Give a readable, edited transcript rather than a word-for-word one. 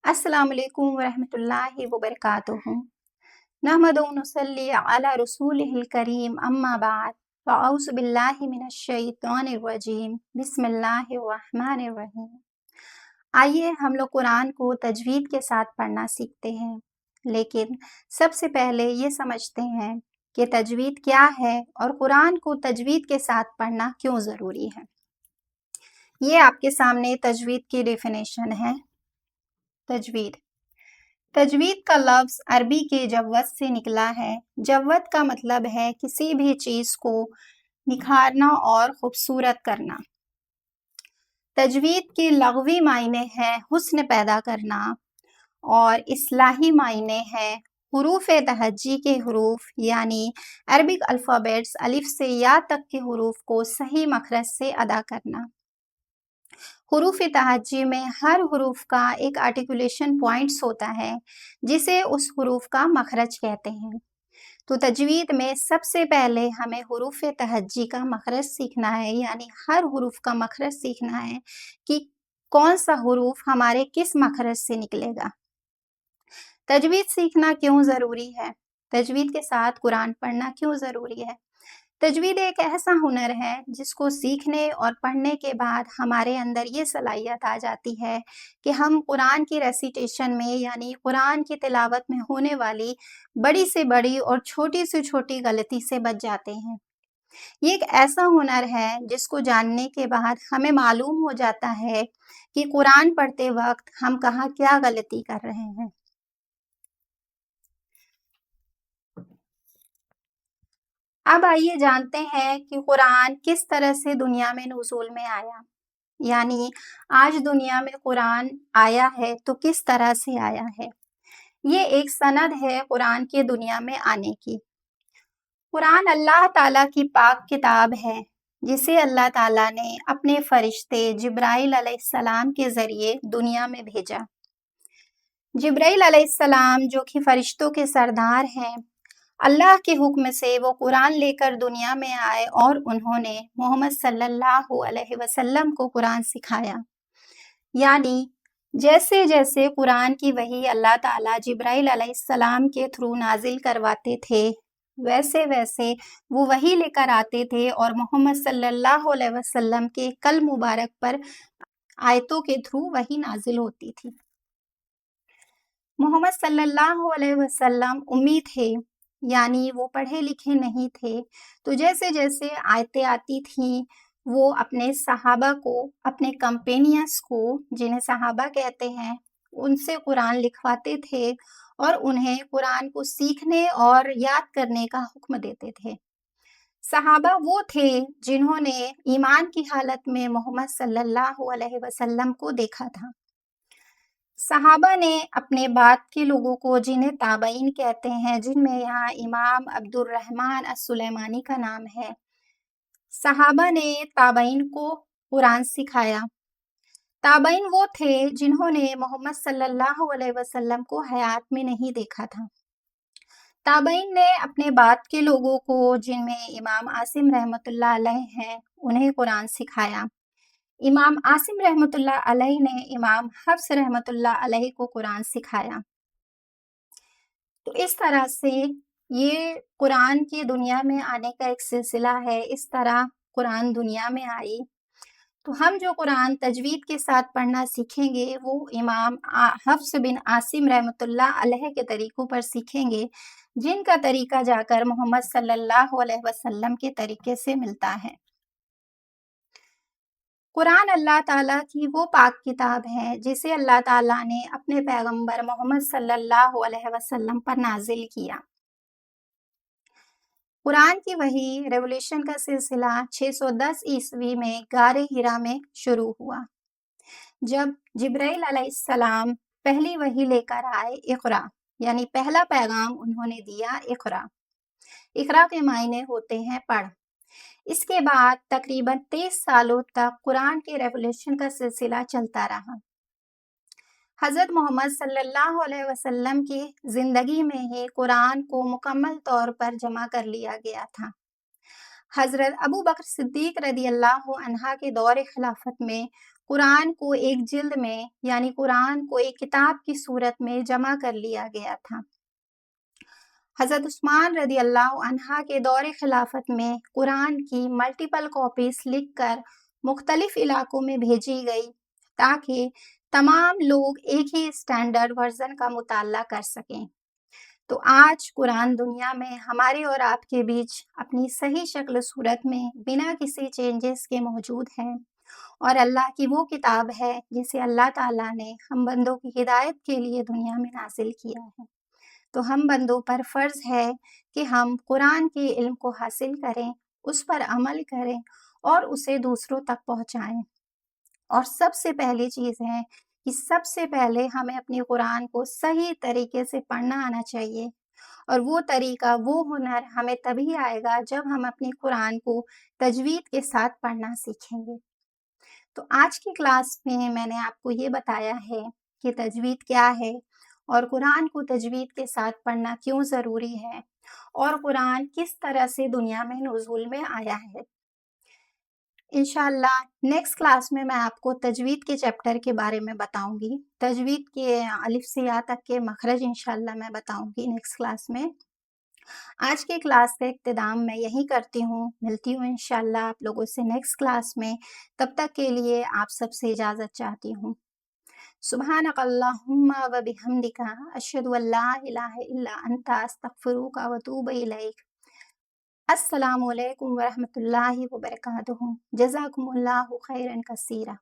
अस्सलाम वालेकुम वरहमतुल्लाहि वबरकातुहू। नहमदु व नुसल्ली अला रसूलिहिल करीम अम्मा बाद फ़अऊज़ु बिल्लाहि मिनश शैतानिर रजीम बिस्मिल्लाहिर रहमानिर रहीम। आइए हम लोग कुरान को तजवीद के साथ पढ़ना सीखते हैं, लेकिन सबसे पहले ये समझते हैं कि तजवीद क्या है और कुरान को तजवीद के साथ पढ़ना क्यों ज़रूरी है। ये आपके सामने तजवीद की डेफिनेशन है। तजवीद तजवीद का लफ्ज़ अरबी के जव्वद से निकला है। जव्वद का मतलब है किसी भी चीज़ को निखारना और खूबसूरत करना। तजवीद के लग़वी मायने हैं हुस्न पैदा करना और इस्लाही मायने हैं हुरूफ़ तहज्जी के हुरूफ यानी अरबिक अल्फ़ाबेट्स अलिफ से या तक के हुरूफ को सही मखरज से अदा करना। हुरूफ़ तहज्जी में हर हुरूफ का एक आर्टिकुलेशन पॉइंट्स होता है जिसे उस हुरूफ का मखरज कहते हैं। तो तजवीद में सबसे पहले हमें हुरूफ़ तहज्जी का मखरज सीखना है, यानी हर हुरूफ का मखरज सीखना है कि कौन सा हुरूफ हमारे किस मखरज से निकलेगा। तजवीद सीखना क्यों ज़रूरी है? तजवीद के साथ कुरान पढ़ना क्यों ज़रूरी है? तजवीद एक ऐसा हुनर है जिसको सीखने और पढ़ने के बाद हमारे अंदर ये सलाहियत आ जाती है कि हम कुरान की रेसिटेशन में यानी कुरान की तिलावत में होने वाली बड़ी से बड़ी और छोटी से छोटी गलती से बच जाते हैं। ये एक ऐसा हुनर है जिसको जानने के बाद हमें मालूम हो जाता है कि कुरान पढ़ते वक्त हम कहाँ क्या गलती कर रहे हैं। अब आइए जानते हैं कि कुरान किस तरह से दुनिया में नुज़ूल में आया, यानी आज दुनिया में कुरान आया है तो किस तरह से आया है। ये एक सनद है कुरान के दुनिया में आने की। कुरान अल्लाह ताला की पाक किताब है जिसे अल्लाह ताला ने अपने फरिश्ते जिब्राइल अलैहिस्सलाम के ज़रिए दुनिया में भेजा। जिब्राइल अलैहिस्सलाम जो कि फरिश्तों के सरदार हैं, अल्लाह के हुक्म से वो कुरान लेकर दुनिया में आए और उन्होंने मोहम्मद सल्लल्लाहु अलैहि वसल्लम को कुरान सिखाया। यानी जैसे-जैसे कुरान की वही अल्लाह ताला जिब्राइल अलैहिस्सलाम के थ्रू नाज़िल करवाते थे, वैसे-वैसे वो वही लेकर आते थे और मोहम्मद सल्लल्लाहु अलैहि वसल्लम के कल्ब मुबारक पर आयतों के थ्रू वही नाज़िल होती थी। मोहम्मद सल्लल्लाहु अलैहि वसल्लम उम्मी थे, यानी वो पढ़े लिखे नहीं थे। तो जैसे-जैसे आयतें आती थीं, वो अपने सहाबा को, अपने कंपेनियंस को, जिन्हें सहाबा कहते हैं, उनसे कुरान लिखवाते थे और उन्हें कुरान को सीखने और याद करने का हुक्म देते थे। सहाबा वो थे जिन्होंने ईमान की हालत में मोहम्मद सल्लल्लाहु अलैहि वसल्लम को देखा था। सहाबा ने अपने बाद के लोगों को, जिन्हें ताबईन कहते हैं, जिनमें यहाँ इमाम अब्दुर्रहमान अस्सुलैमानी का नाम है, सहाबा ने ताबईन को कुरान सिखाया। ताबईन वो थे जिन्होंने मोहम्मद सल्लल्लाहु अलैहि वसल्लम को हयात में नहीं देखा था। ताबईन ने अपने बाद के लोगों को, जिनमें इमाम आसिम रहमतुल्लाह अलैह हैं, उन्हें कुरान सिखाया। इमाम आसिम रहमतुल्लाह अलैह ने इमाम हफ्स रहमतुल्लाह अलैह को कुरान सिखाया। तो इस तरह से ये कुरान की दुनिया में आने का एक सिलसिला है, इस तरह कुरान दुनिया में आई। तो हम जो कुरान तजवीद के साथ पढ़ना सीखेंगे वो इमाम हफ्स बिन आसिम रहमतुल्लाह अलैह के तरीक़ों पर सीखेंगे, जिनका तरीक़ा जाकर मोहम्मद सल्लल्लाहु अलैहि वसल्लम के तरीक़े से मिलता है। कुरान अल्लाह ताला की वो पाक किताब है जिसे अल्लाह ताला ने अपने पैगंबर मोहम्मद सल्लल्लाहु अलैहि वसल्लम पर नाज़िल किया। कुरान की वही रेवोल्यूशन का सिलसिला 610 ईस्वी में गारे हिरा में शुरू हुआ, जब जिब्राइल अलैहिस्सलाम पहली वही लेकर आए इक़रा, यानी पहला पैगाम उन्होंने दिया इक़रा। इक़रा के मायने होते हैं पढ़। इसके बाद तकरीबन 23 सालों तक कुरान के रेवोल्यूशन का सिलसिला चलता रहा। हज़रत मोहम्मद सल्लल्लाहु अलैहि वसल्लम की ज़िंदगी में ही कुरान को मुकम्मल तौर पर जमा कर लिया गया था। حضرت ابو بکر صدیق رضی اللہ عنہ کے دور خلافت میں قرآن کو ایک جلد میں یعنی قرآن کو ایک کتاب کی صورت میں جمع کر لیا گیا تھا۔ حضرت عثمان رضی اللہ عنہ کے دور خلافت میں قرآن کی ملٹیپل کاپیز لکھ کر مختلف علاقوں میں بھیجی گئی تاکہ تمام لوگ ایک ہی اسٹینڈرڈ ورژن کا مطالعہ کر سکیں۔ تو آج قرآن دنیا میں ہمارے اور آپ کے بیچ اپنی صحیح شکل و صورت میں بنا کسی چینجز کے موجود ہے، اور اللہ کی وہ کتاب ہے جسے اللہ تعالیٰ نے ہم بندوں کی ہدایت کے لیے دنیا میں نازل کیا ہے۔ تو ہم بندوں پر فرض ہے کہ ہم قرآن کے علم کو حاصل کریں، اس پر عمل کریں اور اسے دوسروں تک پہنچائیں۔ اور سب سے پہلی چیز ہے کہ سب سے پہلے ہمیں اپنی قرآن کو صحیح طریقے سے پڑھنا آنا چاہیے، اور وہ طریقہ، وہ ہنر ہمیں تبھی آئے گا جب ہم اپنی قرآن کو تجوید کے ساتھ پڑھنا سیکھیں گے۔ تو آج کی کلاس میں نے آپ کو یہ بتایا ہے کہ تجوید کیا ہے، اور قرآن کو تجوید کے ساتھ پڑھنا کیوں ضروری ہے، اور قرآن کس طرح سے دنیا میں نزول میں آیا ہے۔ انشاءاللہ نیکسٹ کلاس میں آپ کو تجوید کے چیپٹر کے بارے میں بتاؤں گی، تجوید کے الف سے یا تک کے مخرج انشاءاللہ میں بتاؤں گی نیکسٹ کلاس میں۔ آج کے کلاس کا اختتام میں یہی کرتی ہوں، ملتی ہوں انشاءاللہ آپ لوگوں سے نیکسٹ کلاس میں، تب تک کے لیے آپ سب سے اجازت چاہتی ہوں۔ سبحانک اللہم و بحمدک، اشہد ان لا الہ الا انت، استغفرک و اتوب الیک۔ السلام علیکم ورحمۃ اللہ وبرکاتہ۔ جزاکم اللہ خیرا کثیرا۔